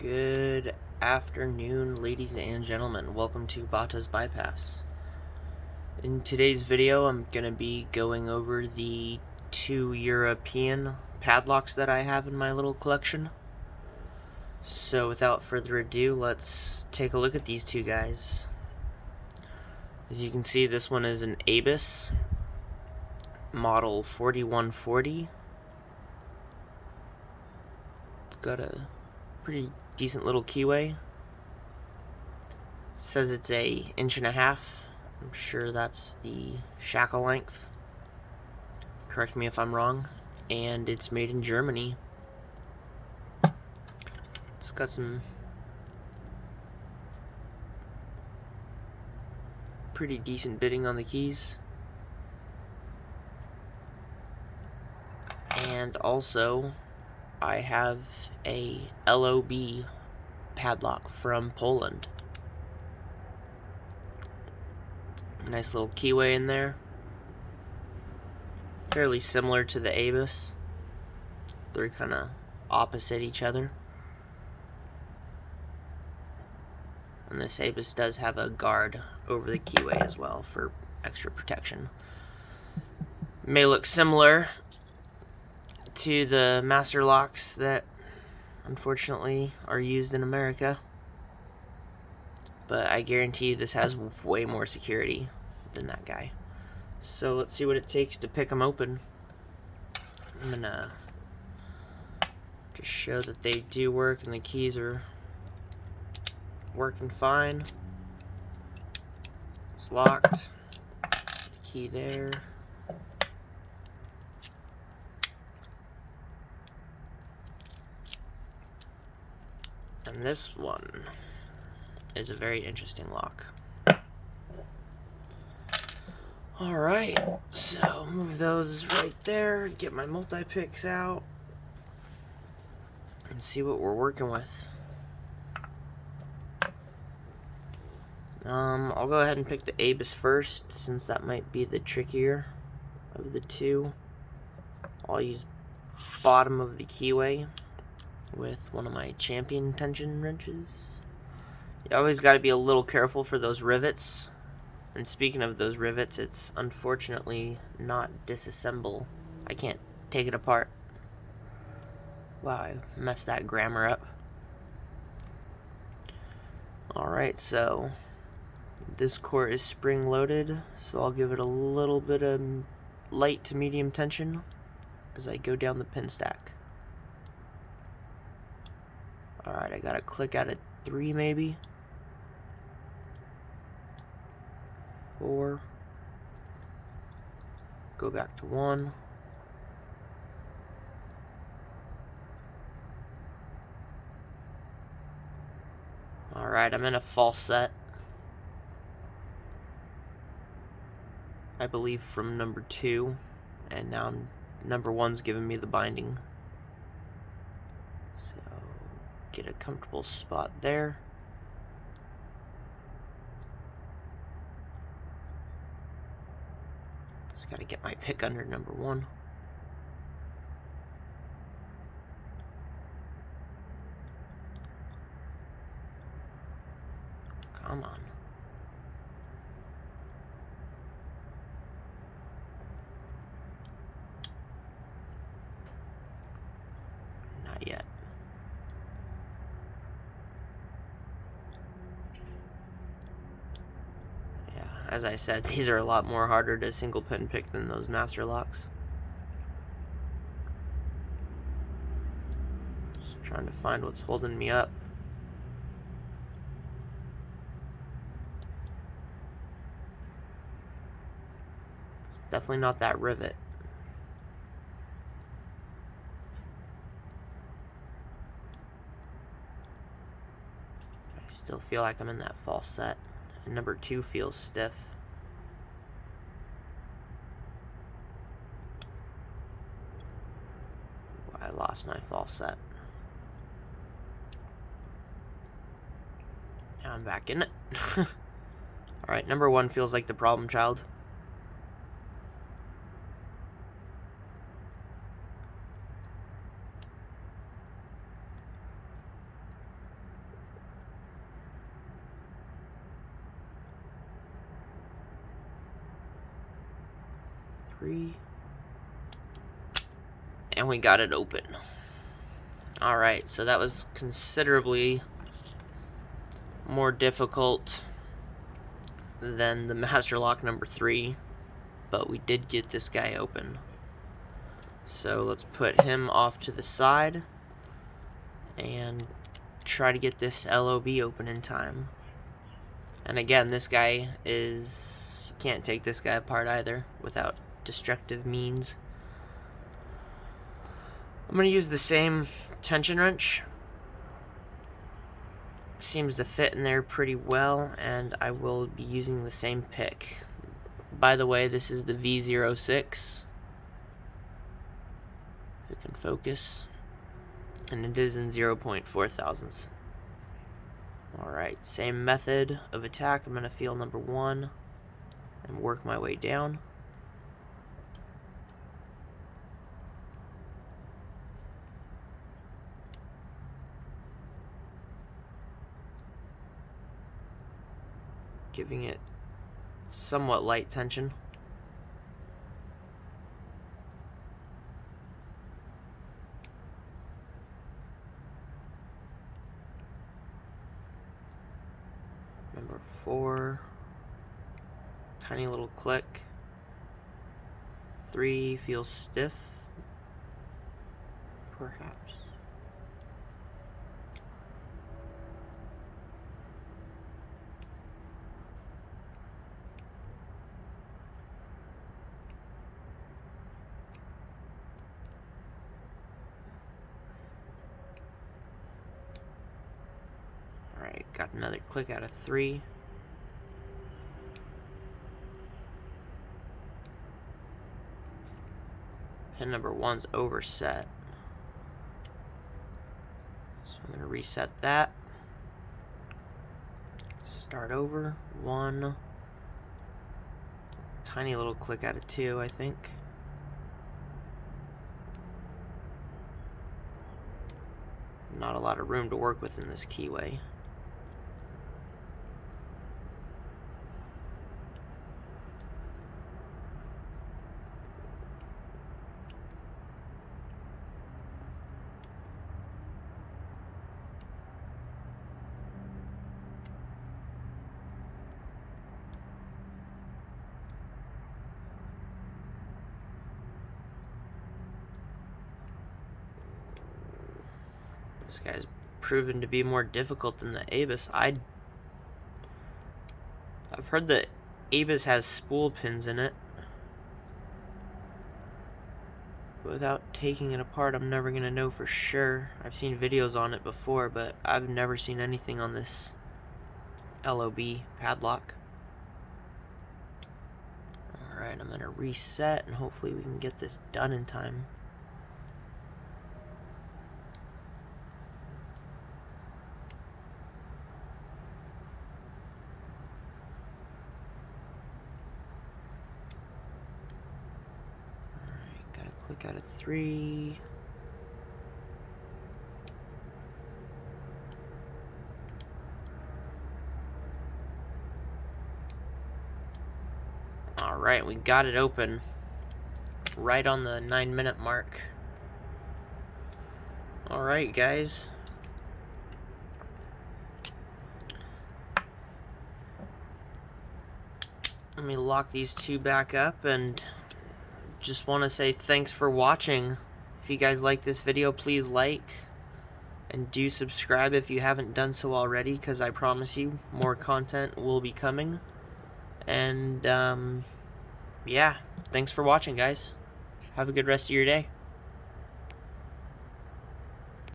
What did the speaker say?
Good afternoon, ladies and gentlemen. Welcome to Bata's Bypass. In today's video, I'm going to be going over the two European padlocks that I have in my little collection. So without further ado, let's take a look at these two guys. As you can see, this one is an ABUS model 4140. It's got a pretty decent little keyway. Says it's a 1.5 inch. I'm sure that's the shackle length. Correct me if I'm wrong. And it's made in Germany. It's got some pretty decent bitting on the keys. And also, I have a LOB padlock from Poland. Nice little keyway in there. Fairly similar to the ABUS. They're kind of opposite each other. And this ABUS does have a guard over the keyway as well for extra protection. May look similar to the master locks that unfortunately are used in America, but I guarantee you this has way more security than that guy. So let's see what it takes to pick them open. I'm gonna just show that they do work and the keys are working fine. It's locked. The key there. And this one is a very interesting lock. Alright, so move those right there, get my multi-picks out, and see what we're working with. I'll go ahead and pick the ABUS first, since that might be the trickier of the two. I'll use bottom of the keyway with one of my champion tension wrenches. You always got to be a little careful for those rivets. And speaking of those rivets, it's unfortunately not disassemble. I can't take it apart. Wow, I messed that grammar up. Alright, so this core is spring loaded, so I'll give it a little bit of light to medium tension as I go down the pin stack. Alright, I got a click out of 3 maybe. 4. Go back to 1. Alright, I'm in a false set. I believe from number 2. And now number 1's giving me the binding. So, get a comfortable spot there. Just gotta get my pick under number 1. Come on. Not yet. Yeah, as I said, these are a lot more harder to single pin pick than those master locks. Just trying to find what's holding me up. Definitely not that rivet. I still feel like I'm in that false set. And number 2 feels stiff. I lost my false set. Now I'm back in it. Alright, number 1 feels like the problem child. 3. And we got it open. Alright, so that was considerably more difficult than the master lock number 3, but we did get this guy open. So let's put him off to the side and try to get this LOB open in time. And again, this guy is... you can't take this guy apart either without destructive means. I'm going to use the same tension wrench. Seems to fit in there pretty well, and I will be using the same pick. By the way, this is the V06. If it can focus. And it is in 0.4 thousandths. Alright, same method of attack. I'm going to feel number 1 and work my way down. Giving it somewhat light tension. Number 4, tiny little click. 3 feels stiff, perhaps. Alright, got another click out of 3. Pin number 1's overset. So I'm going to reset that. Start over. 1. Tiny little click out of 2, I think. Not a lot of room to work with in this keyway. This guy's proven to be more difficult than the ABUS. I've heard that ABUS has spool pins in it. Without taking it apart, I'm never going to know for sure. I've seen videos on it before, but I've never seen anything on this LOB padlock. Alright, I'm going to reset, and hopefully we can get this done in time. Click out of 3. Alright, we got it open right on the 9-minute mark. Alright, guys. Let me lock these two back up, and just want to say thanks for watching. If you guys like this video, please like and do subscribe if you haven't done so already, because I promise you more content will be coming. And yeah, thanks for watching, guys. Have a good rest of your day.